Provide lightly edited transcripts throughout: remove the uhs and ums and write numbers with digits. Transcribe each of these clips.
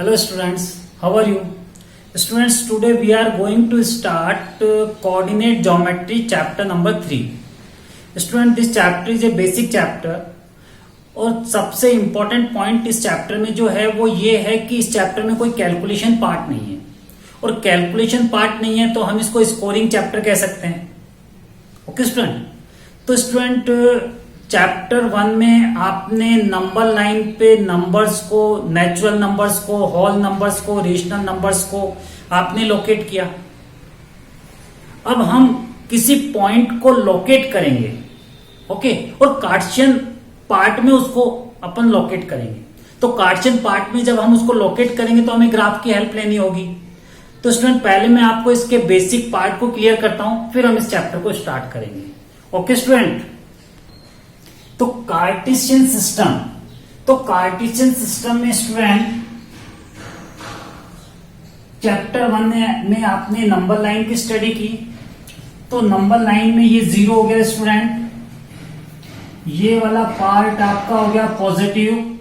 Hello students, how are you? Students, today we are going to start coordinate geometry chapter number 3. Student, this chapter is a basic chapter और सबसे important point इस chapter में जो है वो ये है कि इस चैप्टर में कोई कैलकुलेशन पार्ट नहीं है और कैलकुलेशन पार्ट नहीं है तो हम इसको स्कोरिंग चैप्टर कह सकते हैं। ओके स्टूडेंट, तो स्टूडेंट चैप्टर 1 में आपने नंबर लाइन पे नंबर्स को, नेचुरल नंबर्स को, होल नंबर्स को, रेशनल नंबर्स को आपने लोकेट किया। अब हम किसी पॉइंट को लोकेट करेंगे, ओके, और कार्टेशियन पार्ट में उसको अपन लोकेट करेंगे। तो कार्टेशियन पार्ट में जब हम उसको लोकेट करेंगे तो हमें ग्राफ की हेल्प लेनी होगी। तो स्टूडेंट पहले मैं आपको इसके बेसिक पार्ट को क्लियर करता हूं, फिर हम इस चैप्टर को स्टार्ट करेंगे। ओके स्टूडेंट, तो कार्टेशियन सिस्टम, तो कार्टेशियन सिस्टम में स्टूडेंट चैप्टर 1 में आपने नंबर लाइन की स्टडी की। तो नंबर लाइन में ये 0 हो गया स्टूडेंट, ये वाला पार्ट आपका हो गया पॉजिटिव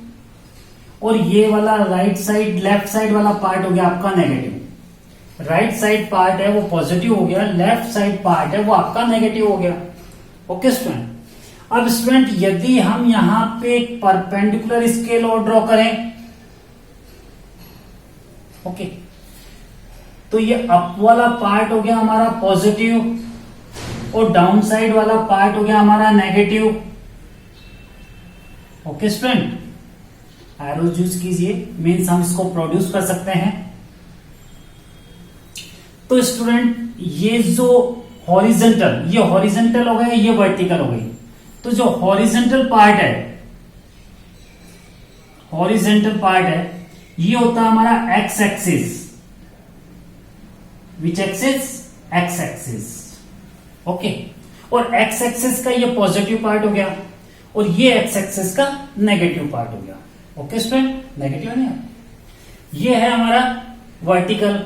और ये वाला राइट साइड, लेफ्ट साइड वाला पार्ट हो गया आपका नेगेटिव। राइट साइड पार्ट है वो पॉजिटिव हो गया, लेफ्ट साइड पार्ट है वो आपका नेगेटिव हो गया। ओके स्टूडेंट, अब स्टूडेंट यदि हम यहां पे एक परपेंडिकुलर स्केल और ड्रॉ करें, ओके, तो ये अप वाला पार्ट हो गया हमारा पॉजिटिव और डाउन साइड वाला पार्ट हो गया हमारा negative. Okay student, arrow use कीजिए, मीन्स हम इसको प्रोड्यूस कर सकते हैं। तो स्टूडेंट ये जो हॉरिजेंटल, ये हॉरिजेंटल हो गया, ये वर्टिकल हो गई। तो जो हॉरिजेंटल पार्ट है, हॉरिजेंटल पार्ट है, ये होता है हमारा x axis. Which axis? X axis. Okay, और एक्स एक्सिस का ये पॉजिटिव पार्ट हो गया और ये एक्स एक्सिस का नेगेटिव पार्ट हो गया। ओके स्टूडेंट, नेगेटिव नहीं है। ये है हमारा वर्टिकल,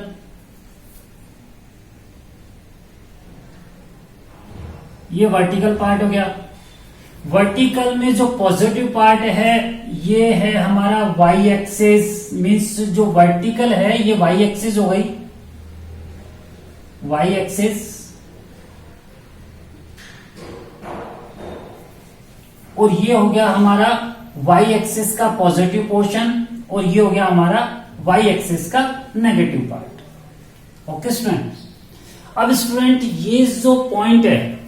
ये वर्टिकल पार्ट हो गया। वर्टिकल में जो पॉजिटिव पार्ट है ये है हमारा वाई एक्सिस, मीन्स जो वर्टिकल है ये वाई एक्सिस हो गई, वाई एक्सिस। और ये हो गया हमारा वाई एक्सिस का पॉजिटिव पोर्शन और ये हो गया हमारा वाई एक्सिस का नेगेटिव पार्ट। ओके स्टूडेंट, अब स्टूडेंट ये जो पॉइंट है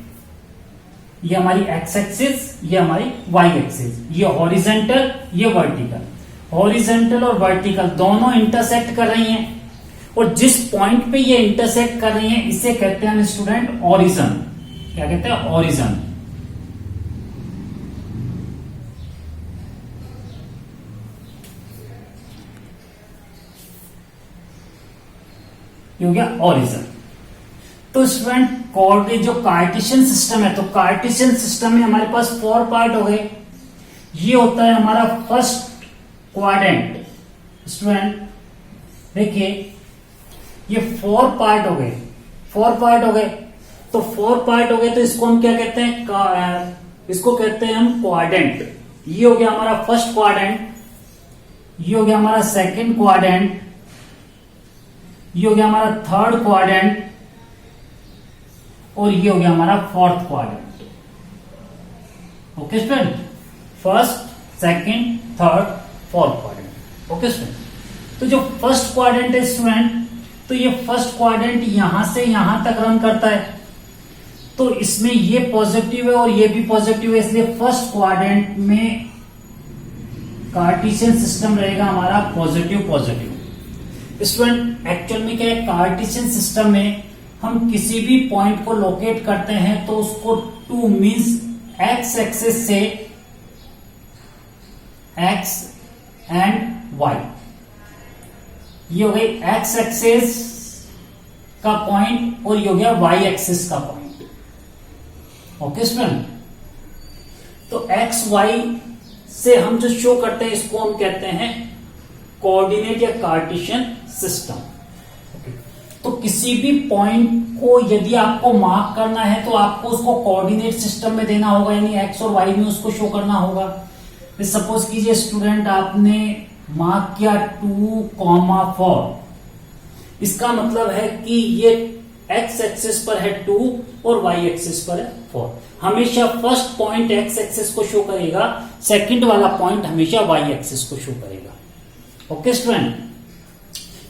ये हमारी एक्स एक्सिस, ये हमारी वाई एक्सिस, ये हॉरिजेंटल, ये वर्टिकल। हॉरिजेंटल और वर्टिकल दोनों इंटरसेक्ट कर रही हैं और जिस पॉइंट पे ये इंटरसेक्ट कर रही हैं इसे कहते हैं हम स्टूडेंट ओरिजिन। क्या कहते हैं? ओरिजिन। ये हो गया ओरिजिन। तो स्टूडेंट कोऑर्डिनेट जो कार्टेशियन सिस्टम है, तो कार्टेशियन सिस्टम में हमारे पास 4 पार्ट हो गए। ये होता है हमारा फर्स्ट क्वाड्रेंट। स्टूडेंट देखिए ये 4 पार्ट हो गए, 4 पार्ट हो गए। तो 4 पार्ट हो गए तो इसको हम क्या कहते हैं? इसको कहते हैं हम क्वाड्रेंट। ये हो गया हमारा फर्स्ट क्वाड्रेंट, ये हो गया हमारा सेकंड क्वाड्रेंट, ये हो गया हमारा थर्ड क्वाड्रेंट और ये हो गया हमारा fourth quadrant. Okay student, first, second, third, fourth quadrant. Okay student, तो जो फर्स्ट क्वाड्रेंट है स्टूडेंट, तो ये फर्स्ट क्वाड्रेंट यहां से यहां तक रन करता है। तो इसमें ये पॉजिटिव है और ये भी पॉजिटिव है, इसलिए फर्स्ट क्वाड्रेंट में कार्टेशियन सिस्टम रहेगा हमारा पॉजिटिव पॉजिटिव। स्टूडेंट एक्चुअल में क्या है, कार्टेशियन सिस्टम में हम किसी भी पॉइंट को लोकेट करते हैं तो उसको 2 मीन्स एक्स एक्सिस से एक्स एंड वाई, ये हो गई एक्स एक्सिस का पॉइंट और ये हो गया वाई एक्सिस का पॉइंट। ओके स्टूडेंट, तो एक्स वाई से हम जो शो करते हैं इसको हम कहते हैं कोऑर्डिनेट या कार्टेशियन सिस्टम। तो किसी भी पॉइंट को यदि आपको मार्क करना है तो आपको उसको कोऑर्डिनेट सिस्टम में देना होगा, यानी एक्स और वाई में उसको शो करना होगा। सपोज कीजिए स्टूडेंट आपने मार्क किया 2,4। इसका मतलब है कि ये एक्स एक्सिस पर है 2 और वाई एक्सिस पर है 4। हमेशा फर्स्ट पॉइंट एक्स एक्सिस को शो करेगा, सेकंड वाला पॉइंट हमेशा वाई एक्सिस को शो करेगा। ओके स्टूडेंट,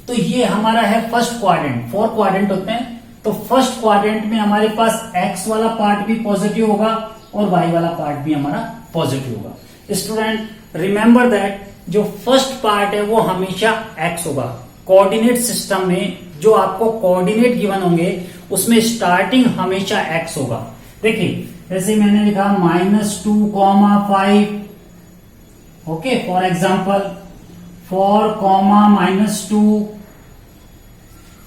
तो ये हमारा है फर्स्ट क्वाड्रेंट। 4 क्वाड्रेंट होते हैं, तो फर्स्ट क्वाड्रेंट में हमारे पास एक्स वाला पार्ट भी पॉजिटिव होगा और वाई वाला पार्ट भी हमारा पॉजिटिव होगा। स्टूडेंट रिमेंबर दैट जो फर्स्ट पार्ट है वो हमेशा एक्स होगा। कोऑर्डिनेट सिस्टम में जो आपको कोऑर्डिनेट गिवन होंगे उसमें स्टार्टिंग हमेशा एक्स होगा। देखिए जैसे मैंने लिखा -2,5, ओके, फॉर एग्जाम्पल 4,-2,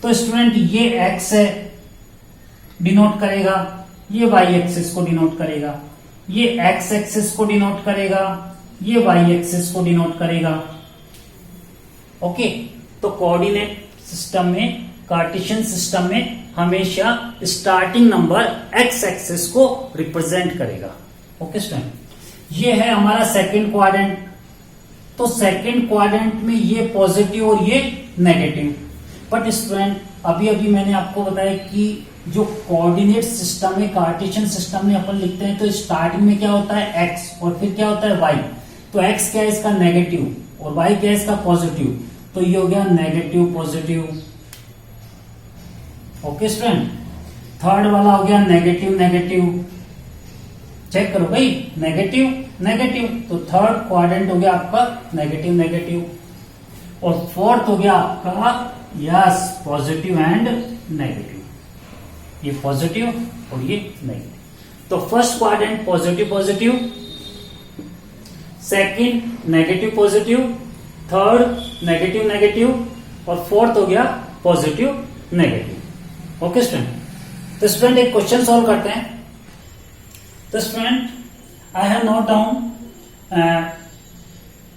तो स्टूडेंट ये एक्स है, डिनोट करेगा, ये वाई एक्सिस को डिनोट करेगा, ये एक्स एक्सिस को डिनोट करेगा, ये वाई एक्सिस को डिनोट करेगा। ओके, तो कोऑर्डिनेट सिस्टम में, कार्टेशियन सिस्टम में हमेशा स्टार्टिंग नंबर एक्स एक्सिस को रिप्रेजेंट करेगा। ओके स्टूडेंट, ये है हमारा सेकंड क्वाड्रेंट। तो सेकंड क्वाड्रेंट में ये पॉजिटिव और ये नेगेटिव। बट स्टूडेंट अभी अभी मैंने आपको बताया कि जो कोऑर्डिनेट सिस्टम है, कार्टेशियन सिस्टम में अपन लिखते हैं तो स्टार्टिंग में क्या होता है एक्स और फिर क्या होता है वाई। तो एक्स क्या है इसका नेगेटिव और वाई क्या है इसका पॉजिटिव, तो ये हो गया negative positive. Okay student, third वाला हो गया नेगेटिव नेगेटिव। चेक करो भाई, नेगेटिव नेगेटिव, तो थर्ड क्वाड्रेंट हो गया आपका नेगेटिव नेगेटिव। और फोर्थ हो गया आपका यस पॉजिटिव एंड नेगेटिव, ये पॉजिटिव और ये नेगेटिव। तो first quadrant positive positive, second negative positive, third negative negative और फोर्थ हो गया पॉजिटिव नेगेटिव। ओके स्टूडेंट, तो स्टूडेंट एक क्वेश्चन सॉल्व करते हैं। तो student I have note down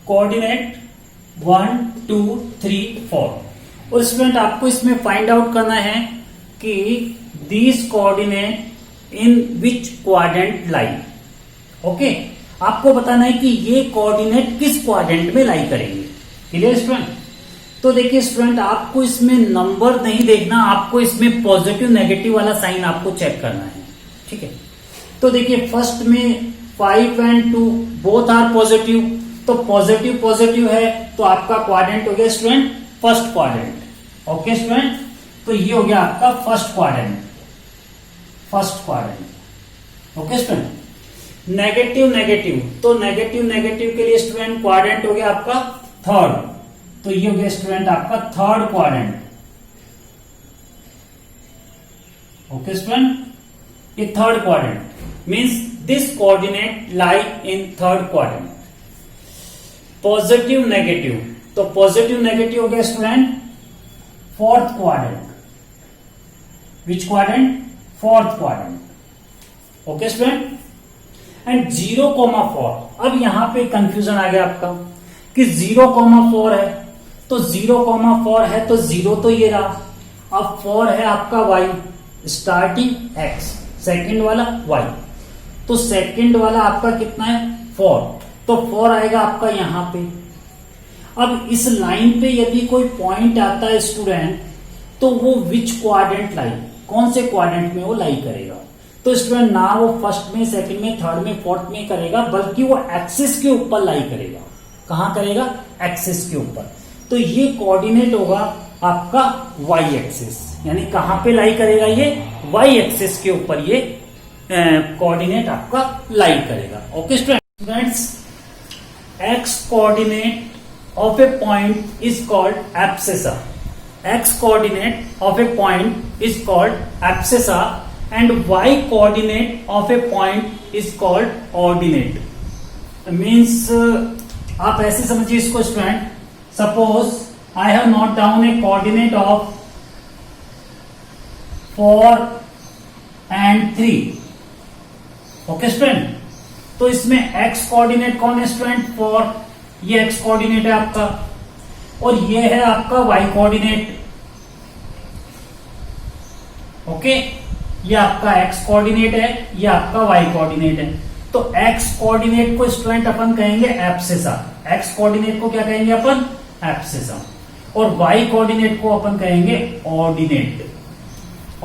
coordinate 1, 2, 3, 4 और स्टूडेंट आपको इसमें फाइंड आउट करना है कि these coordinate in which quadrant lie. Okay, आपको बताना है कि ये कोऑर्डिनेट किस क्वाड्रेंट में लाई करेंगे। Clear student? तो देखिए स्टूडेंट आपको इसमें नंबर नहीं देखना, आपको इसमें पॉजिटिव नेगेटिव वाला साइन आपको चेक करना है। ठीक है, तो देखिए फर्स्ट में 5 and 2 बोथ आर पॉजिटिव, तो पॉजिटिव पॉजिटिव है तो आपका क्वाड्रेंट हो गया student first quadrant. Okay student, तो ये हो गया आपका first quadrant, first quadrant. Okay student, negative negative, तो नेगेटिव नेगेटिव के लिए स्टूडेंट क्वाड्रेंट हो गया आपका थर्ड, तो ये हो गया स्टूडेंट आपका थर्ड क्वाड्रेंट। ओके स्टूडेंट, ये third quadrant means this coordinate lie in third quadrant. Positive negative, तो पॉजिटिव नेगेटिव हो गया student fourth quadrant. Which quadrant? Fourth quadrant. Okay student, and 0,4। अब यहां पे कंफ्यूजन आ गया आपका कि 0,4 है, तो 0,4 है तो 0 तो ये रहा, अब 4 है आपका y, स्टार्टिंग x, सेकंड वाला y, तो सेकंड वाला आपका कितना है 4, तो 4 आएगा आपका यहां पे। अब इस लाइन पे यदि कोई पॉइंट आता है स्टूडेंट, तो वो विच क्वाड्रेंट लाई, कौन से क्वाड्रेंट में वो लाई करेगा। तो स्टूडेंट ना वो फर्स्ट में, सेकंड में, थर्ड में, फोर्थ में करेगा, बल्कि वो एक्सिस के ऊपर लाई करेगा। कहां करेगा? एक्सिस के ऊपर। तो ये कोऑर्डिनेट होगा आपका वाई एक्सिस, यानी कहां पे लाई करेगा ये वाई एक्सिस के ऊपर ये कोऑर्डिनेट आपका लाई करेगा। Okay students, x coordinate of a point is called abscissa. X coordinate of a point is called abscissa and y coordinate of a point is called ordinate. Means आप ऐसे समझिए इसको student, suppose I have note down a coordinate of 4 and 3। Okay student, तो इसमें x coordinate कौन है student? 4, ये x coordinate है आपका, और ये है आपका y कोऑर्डिनेट। ओके, ये आपका x कोऑर्डिनेट है, ये आपका y कोऑर्डिनेट है। तो एक्स कोऑर्डिनेट को स्टूडेंट अपन कहेंगे एब्सिसा, एक्स कोऑर्डिनेट को क्या कहेंगे अपन, एब्सिसा, और वाई कोऑर्डिनेट को अपन कहेंगे ऑर्डिनेट।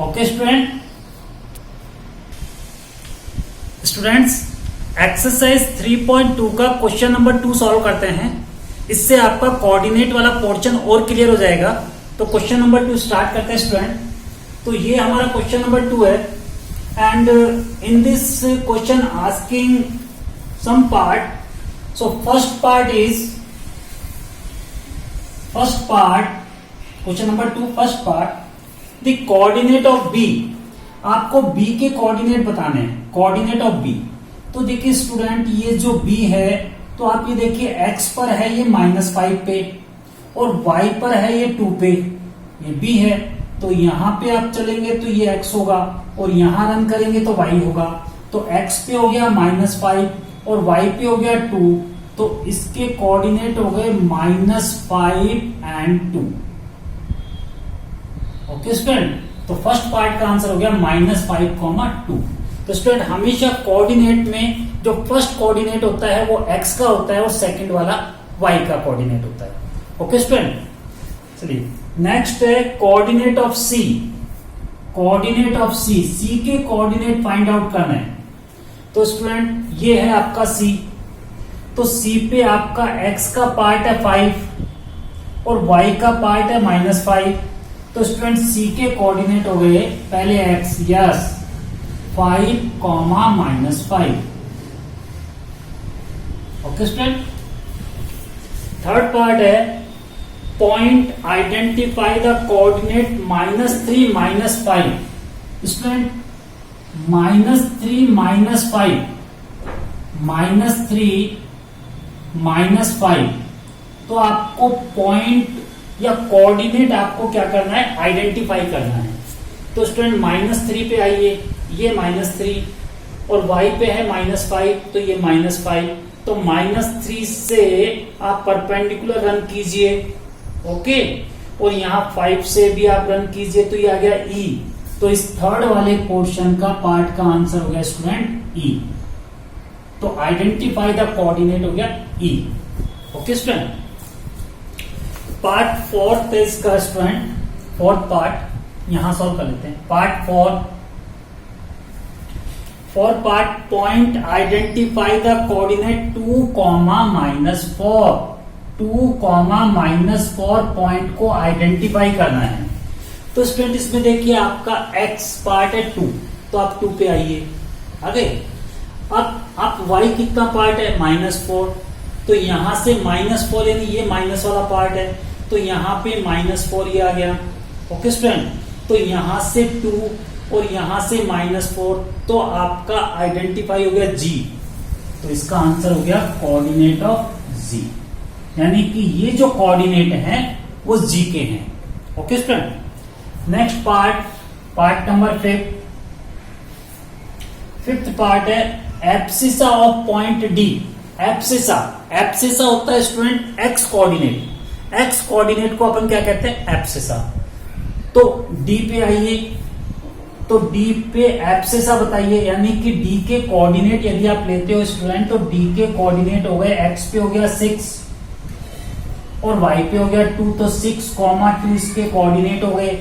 ओके स्टूडेंट्स, एक्सरसाइज 3.2 का क्वेश्चन नंबर 2 सॉल्व करते हैं। इससे आपका कोऑर्डिनेट वाला पोर्शन और क्लियर हो जाएगा। तो क्वेश्चन नंबर 2 स्टार्ट करते हैं स्टूडेंट। तो ये हमारा क्वेश्चन नंबर 2 है, and in this question asking some part. So first part question number 2 first part, the coordinate of B. आपको बी के कोऑर्डिनेट बताने हैं, कोऑर्डिनेट ऑफ बी। तो देखिए स्टूडेंट, ये जो बी है, तो आप ये देखिए एक्स पर है ये -5 पे, और वाई पर है ये 2 पे, ये बी है। तो यहां पे आप चलेंगे तो ये एक्स होगा, और यहां रन करेंगे तो वाई होगा। तो एक्स पे हो गया -5 और वाई पे हो गया 2, तो इसके कोऑर्डिनेट हो गए -5 एंड 2। ओके स्टूडेंट, तो फर्स्ट पार्ट का आंसर हो गया -5, 2। तो स्टूडेंट हमेशा कोऑर्डिनेट में जो फर्स्ट कोऑर्डिनेट होता है वो एक्स का होता है, और सेकंड वाला वाई का कोऑर्डिनेट होता है। ओके स्टूडेंट, चलिए नेक्स्ट है coordinate of C. Coordinate of C, C के कोऑर्डिनेट फाइंड आउट करना है। तो स्टूडेंट ये है आपका सी, तो सी पे आपका एक्स का पार्ट है 5 और वाई का पार्ट है -5। तो स्टूडेंट सी के कोऑर्डिनेट हो गए पहले x, yes 5, -5। Okay student, third part है point identify the coordinate -3, -5। Student -3, -5, तो आपको पॉइंट या कोऑर्डिनेट आपको क्या करना है, आइडेंटिफाई करना है। तो स्टूडेंट -3 पे आइए, ये -3, और y पे है -5, तो ये -5। तो -3 से आप परपेंडिकुलर रन कीजिए, ओके, और यहां 5 से भी आप रन कीजिए, तो ये आ गया E। तो इस थर्ड वाले पोर्शन का पार्ट का आंसर हो गया स्टूडेंट E। तो आइडेंटिफाई द कोऑर्डिनेट हो गया E। ओके स्टूडेंट, पार्ट 4 है इसका स्टूडेंट, फोर्थ पार्ट यहां सॉल्व कर लेते हैं। Part 4 part point identify the coordinate 2, -4। 2, -4 point को आइडेंटिफाई करना है। तो स्टूडेंट इसमें देखिए आपका x पार्ट है 2, तो आप 2 पे आइए आगे। अब आप y कितना पार्ट है, -4, तो यहां से -4 यानी ये माइनस वाला पार्ट है, तो यहां पे -4 ये आ गया। ओके स्टूडेंट, तो यहां से 2 और यहां से -4, तो आपका आइडेंटिफाई हो गया G। तो इसका आंसर हो गया कोऑर्डिनेट ऑफ G, यानी कि ये जो कोऑर्डिनेट हैं वो G के हैं। Okay student, next part number 5th part है abscissa of point D। Abscissa होता है student x coordinate. X coordinate को अपन क्या कहते हैं, एब्सिसा। तो D पे आइए, तो D पे एब्सिसा बताइए, यानी कि D के कोऑर्डिनेट यदि आप लेते हो स्टूडेंट, तो D के कोऑर्डिनेट हो गए x पे हो गया 6 और y पे हो गया 2, तो 6, 2 इसके कोऑर्डिनेट हो गए।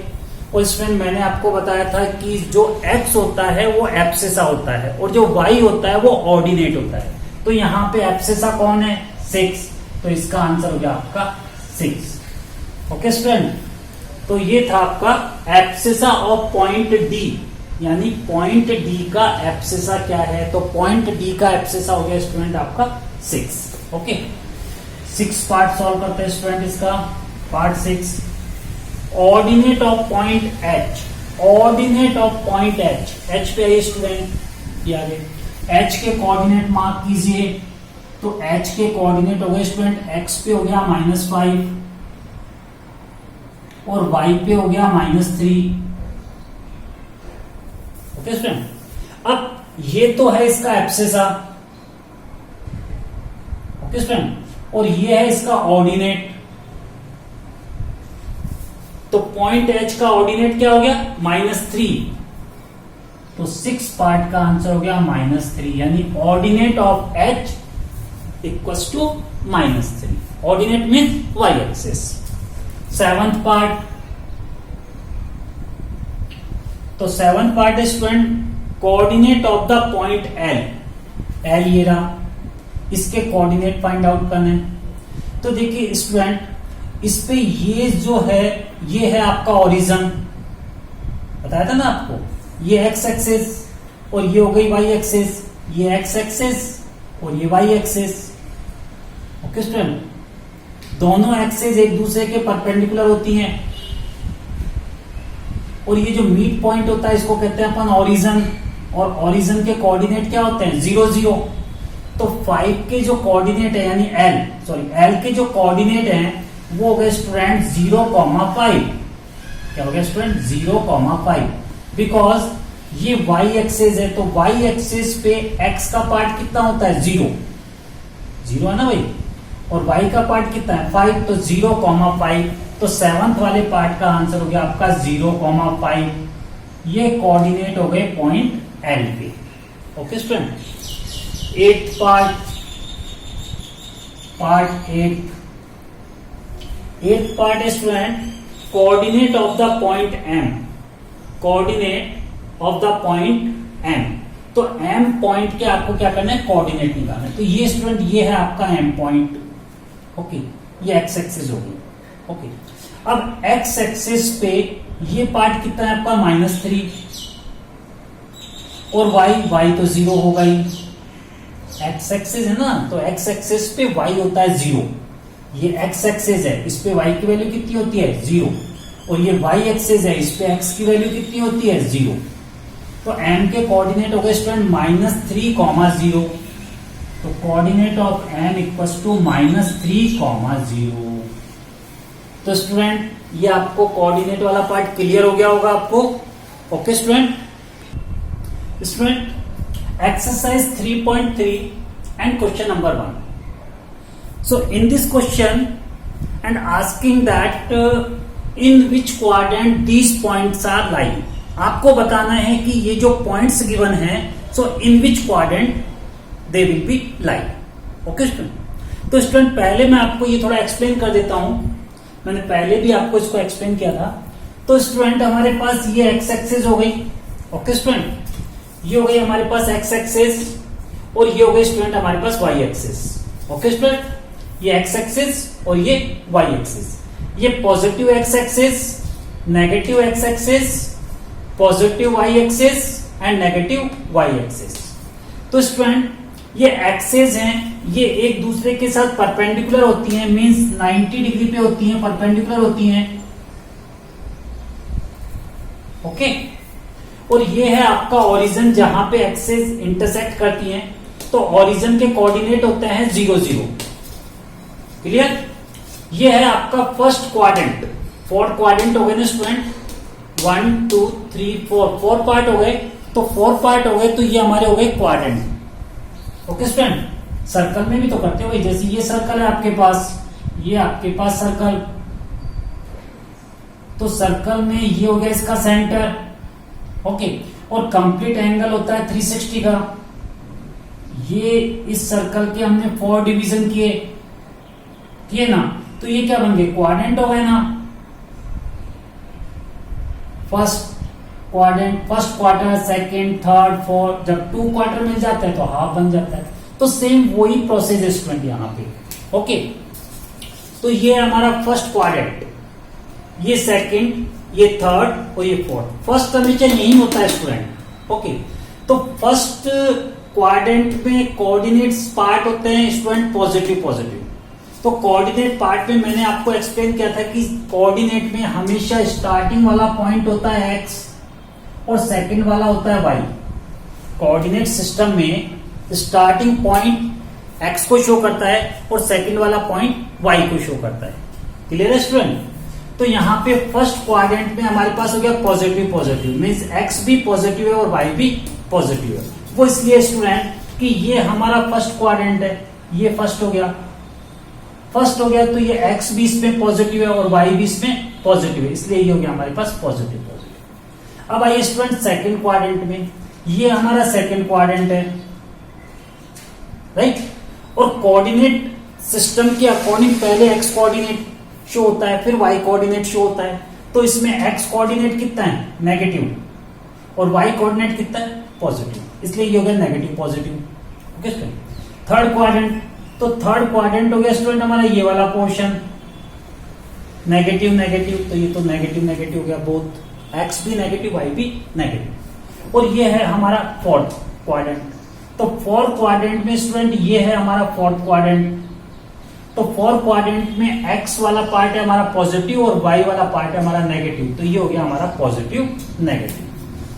और स्टूडेंट मैंने आपको बताया था कि जो x होता है वो एब्सिसा होता है, और जो y होता है वो ऑर्डिनेट होता है। तो यहाँ पे एब्सिसा कौन है, 6, तो इसका आंसर हो गया आपका 6। ओके स्टूडेंट, तो ये था आपका एब्सिसा ऑफ पॉइंट D, यानी पॉइंट D का एब्सिसा क्या है। तो पॉइंट D का एब्सिसा हो गया स्टूडेंट आपका 6। ओके, 6 पार्ट सॉल्व करते हैं स्टूडेंट इसका। Part 6, ordinate of point H। Ordinate of point H पे आइए स्टूडेंट, ये आगे H के कोऑर्डिनेट मार्क कीजिए। तो H के कोऑर्डिनेट हो गए स्टूडेंट, x पे हो गया -5 और y पे हो गया -3। ओके स्टूडेंट, अब ये तो है इसका एब्सिसा। ओके स्टूडेंट, और ये है इसका ऑर्डिनेट। तो पॉइंट H का ऑर्डिनेट क्या हो गया, -3। तो 6 पार्ट का आंसर हो गया -3, यानी ordinate of h equals to -3. Ordinate mean y axis. 7th part, तो 7th part is student coordinate of the point L ये रहा, इसके कोऑर्डिनेट फाइंड आउट करने. तो देखिए स्टूडेंट, इस पे ये जो है ये है आपका ओरिजिन, बताया था ना आपको, ये x एक्सिस और ये हो गई y एक्सिस, ये x एक्सिस और ये y एक्सिस. ओके स्टूडेंट, दोनों एक्सिस एक दूसरे के परपेंडिकुलर होती हैं और ये जो मीट पॉइंट होता है इसको कहते हैं अपन ओरिजिन, और ओरिजिन के कोऑर्डिनेट क्या होते हैं 0 0. तो 5 के जो कोऑर्डिनेट है यानी L के जो कोऑर्डिनेट हैं वो हो गए स्टूडेंट 0,5. क्या हो गया स्टूडेंट 0,5, बिकॉज ये y एक्सिस है, तो y एक्सिस पे x का पार्ट कितना होता है 0 है ना भाई, और y का पार्ट कितना है 5, तो 0,5. तो 7th वाले पार्ट का आंसर हो गया आपका 0,5. ये कोऑर्डिनेट हो गए पॉइंट L पे. Okay student. 8th part 8th part है student coordinate of the point M. Coordinate of the point M. तो M पॉइंट के आपको क्या करना है कोऑर्डिनेट निकालना है. तो ये स्टूडेंट ये है आपका M पॉइंट. ओके, ये x एक्सिस हो गई. ओके, अब x एक्सिस पे ये पार्ट कितना है आपका -3 और y तो 0 हो गई. x एक्सिस है ना, तो x एक्सिस पे y होता है 0. ये x एक्सिस है, इस पे y की वैल्यू कितनी होती है 0, और ये y एक्सिस है, इस पे x की वैल्यू कितनी होती है 0. तो m के कोऑर्डिनेट हो गए स्टूडेंट -3,0. तो coordinate of m equals to -3,0. तो स्टूडेंट ये आपको कोऑर्डिनेट वाला पार्ट क्लियर हो गया होगा आपको. Okay student. Exercise 3.3 and question number 1. So in this question and asking that in which quadrant these points are lying. आपको बताना है कि ये जो points given हैं, so in which quadrant they will be lying. Okay student. तो student पहले मैं आपको ये थोड़ा एक्सप्लेन कर देता हूं. मैंने पहले भी आपको इसको एक्सप्लेन किया था. तो स्टूडेंट हमारे पास ये x एक्सिस हो गई. ओके स्टूडेंट, ये हो गई हमारे पास x एक्सिस और ये हो गई स्टूडेंट हमारे पास y एक्सिस. ओके स्टूडेंट, ये x एक्सिस और ये y एक्सिस. ये positive x axis, negative x axis, positive y axis and negative y axis. तो स्टूडेंट ये एक्सिस हैं, ये एक दूसरे के साथ परपेंडिकुलर होती हैं, मींस 90 डिग्री पे होती हैं, परपेंडिकुलर होती हैं. ओके, और ये है आपका ओरिजिन जहां पे एक्सिस इंटरसेक्ट करती हैं. तो ओरिजिन के कोऑर्डिनेट होते हैं 0 0. क्लियर. ये है आपका फर्स्ट क्वाड्रेंट. 4 क्वाड्रेंट हो गए ना स्टूडेंट, 1 2 3 4 पार्ट हो गए. तो 4 पार्ट हो गए, तो ये हमारे हो गए क्वाड्रेंट. ओके स्टूडेंट, सर्कल में भी तो करते हो, जैसे ये सर्कल है आपके पास, ये आपके पास सर्कल, तो सर्कल में ये हो गया इसका सेंटर. ओके, और कंप्लीट एंगल होता है 360 का. ये इस सर्कल के हमने 4 डिवीजन किए ना, तो ये क्या बन गए क्वाड्रेंट हो गए ना. First quarter, second, third, fourth. जब 2 क्वार्टर मिल जाता है तो हाफ बन जाता है. तो सेम वही प्रोसेस है स्टूडेंट यहाँ पे. ओके, तो ये हमारा फर्स्ट क्वाड्रेंट, ये सेकंड, ये थर्ड और ये फोर्थ. फर्स्ट कंडीशन यही होता है स्टूडेंट. ओके, तो फर्स्ट क्वाड्रेंट में कोऑर्डिनेट्स पार्ट होते हैं स्टूडेंट पॉजिटिव. तो कोऑर्डिनेट पार्ट में मैंने आपको एक्सप्लेन किया था कि कोऑर्डिनेट में हमेशा स्टार्टिंग वाला पॉइंट होता है x और सेकंड वाला होता है y. कोऑर्डिनेट सिस्टम में स्टार्टिंग पॉइंट x को शो करता है और सेकंड वाला पॉइंट y को शो करता है. क्लियर है स्टूडेंट. तो यहाँ पे फर्स्ट क्वाड्रेंट में हमारे पास हो गया पॉजिटिव, मीन्स x भी पॉजिटिव है और y भी पॉजिटिव है. वो इसलिए स्टूडेंट कि ये हमारा फर्स्ट क्वाड्रेंट है, ये फर्स्ट हो गया, तो ये x भी इसमें पॉजिटिव है और y भी इसमें पॉजिटिव है, इसलिए ये हो गया हमारे पास पॉजिटिव. अब आइए स्टूडेंट सेकंड क्वाड्रेंट में. ये हमारा सेकंड क्वाड्रेंट है, राइट। और कोऑर्डिनेट सिस्टम के अकॉर्डिंग पहले एक्स कोऑर्डिनेट शो होता है, फिर वाई कोऑर्डिनेट शो होता है। तो इसमें एक्स कोऑर्डिनेट कितना है, नेगेटिव, और वाई कोऑर्डिनेट कितना है, पॉजिटिव, इसलिए ये हो गया negative positive. Okay student, third quadrant, तो थर्ड क्वाड्रेंट हो गया स्टूडेंट हमारा ये वाला पोर्शन, नेगेटिव नेगेटिव, तो ये तो नेगेटिव नेगेटिव हो गया, बोथ एक्स भी नेगेटिव वाई भी नेगेटिव। और ये है हमारा फोर्थ क्वाड्रेंट। तो फोर्थ क्वाड्रेंट में स्टूडेंट ये है हमारा फोर्थ क्वाड्रेंट। तो फोर्थ क्वाड्रेंट में एक्स वाला पार्ट है हमारा पॉजिटिव और वाई वाला पार्ट है हमारा नेगेटिव, तो ये हो गया हमारा पॉजिटिव नेगेटिव।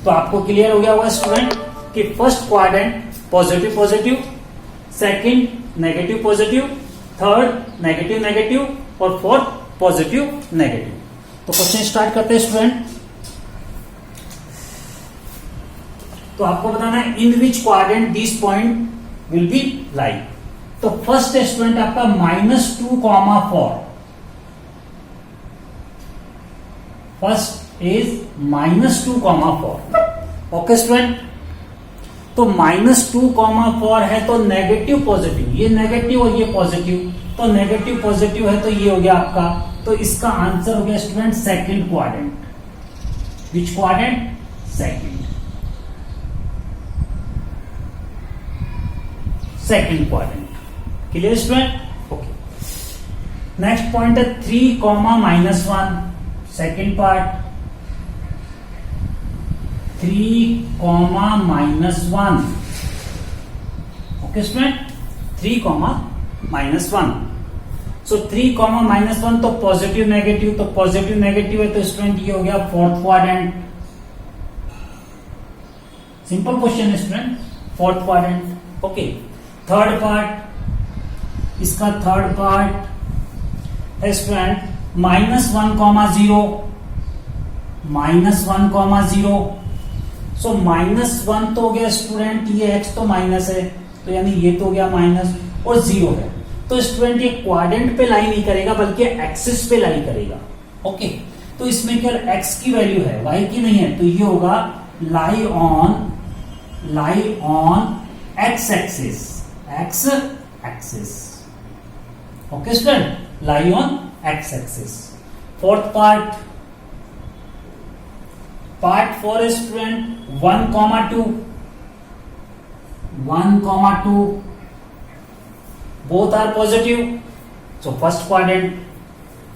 तो आपको क्लियर हो गया होगा स्टूडेंट कि first quadrant positive positive, second negative positive, third negative negative, और फोर्थ पॉजिटिव नेगेटिव। तो क्वेश्चन स्टार्ट करते हैं स्टूडेंट। तो आपको बताना है in which quadrant this point will be lie. तो फर्स्ट स्टूडेंट आपका -2,4, फर्स्ट इज -2,4। ओके स्टूडेंट, तो -2,4 है तो नेगेटिव पॉजिटिव, ये नेगेटिव और ये पॉजिटिव, तो नेगेटिव पॉजिटिव है तो ये हो गया आपका, तो इसका आंसर हो गया स्टूडेंट सेकंड क्वाड्रेंट। विच quadrant, second, second quadrant. Clear student, okay. Next point है 3,-1, सेकंड पार्ट, 3,-1। Okay student, 3,-1। सो 3,-1 तो पॉजिटिव नेगेटिव, तो पॉजिटिव नेगेटिव है तो स्टूडेंट ये हो गया फोर्थ क्वाड्रेंट। सिंपल क्वेश्चन है student, fourth quadrant. Okay, third part, इसका थर्ड पार्ट है स्टूडेंट -1,0, -1,0। सो -1 तो हो गया स्टूडेंट, ये x तो माइनस है, तो यानी ये तो हो गया माइनस, और 0 है। तो स्टूडेंट ये क्वाड्रेंट पे लाई नहीं करेगा बल्कि एक्सिस पे लाई करेगा। ओके, तो इसमें केवल x की वैल्यू है, y की नहीं है, तो ये होगा lie on x axis, x axis. Okay student, lie on x axis. Fourth part, part 4 student 1,2, 1,2, both are positive, so first quadrant.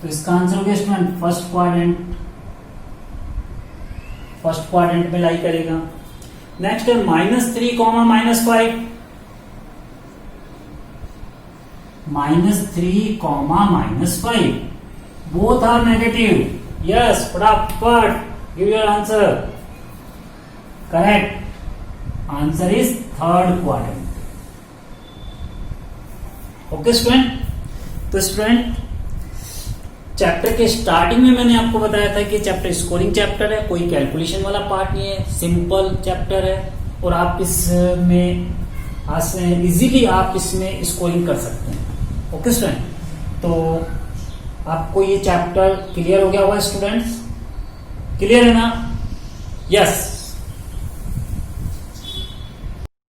तो इसका आंसर हो गया student first quadrant, first quadrant में लाई करेगा। नेक्स्ट है -3, -5, -3, -5, बोथ आर नेगेटिव। यस, फटाफट give your answer. Correct answer is third quadrant. Okay student, तो student chapter के स्टार्टिंग में मैंने आपको बताया था कि चैप्टर स्कोरिंग चैप्टर है, कोई कैलकुलेशन वाला पार्ट नहीं है, सिंपल चैप्टर है, और आप इसमें इजीली आप इसमें स्कोरिंग कर सकते हैं। ओके स्टूडेंट, तो आपको ये चैप्टर क्लियर हो गया होगा स्टूडेंट्स, क्लियर है ना? यस।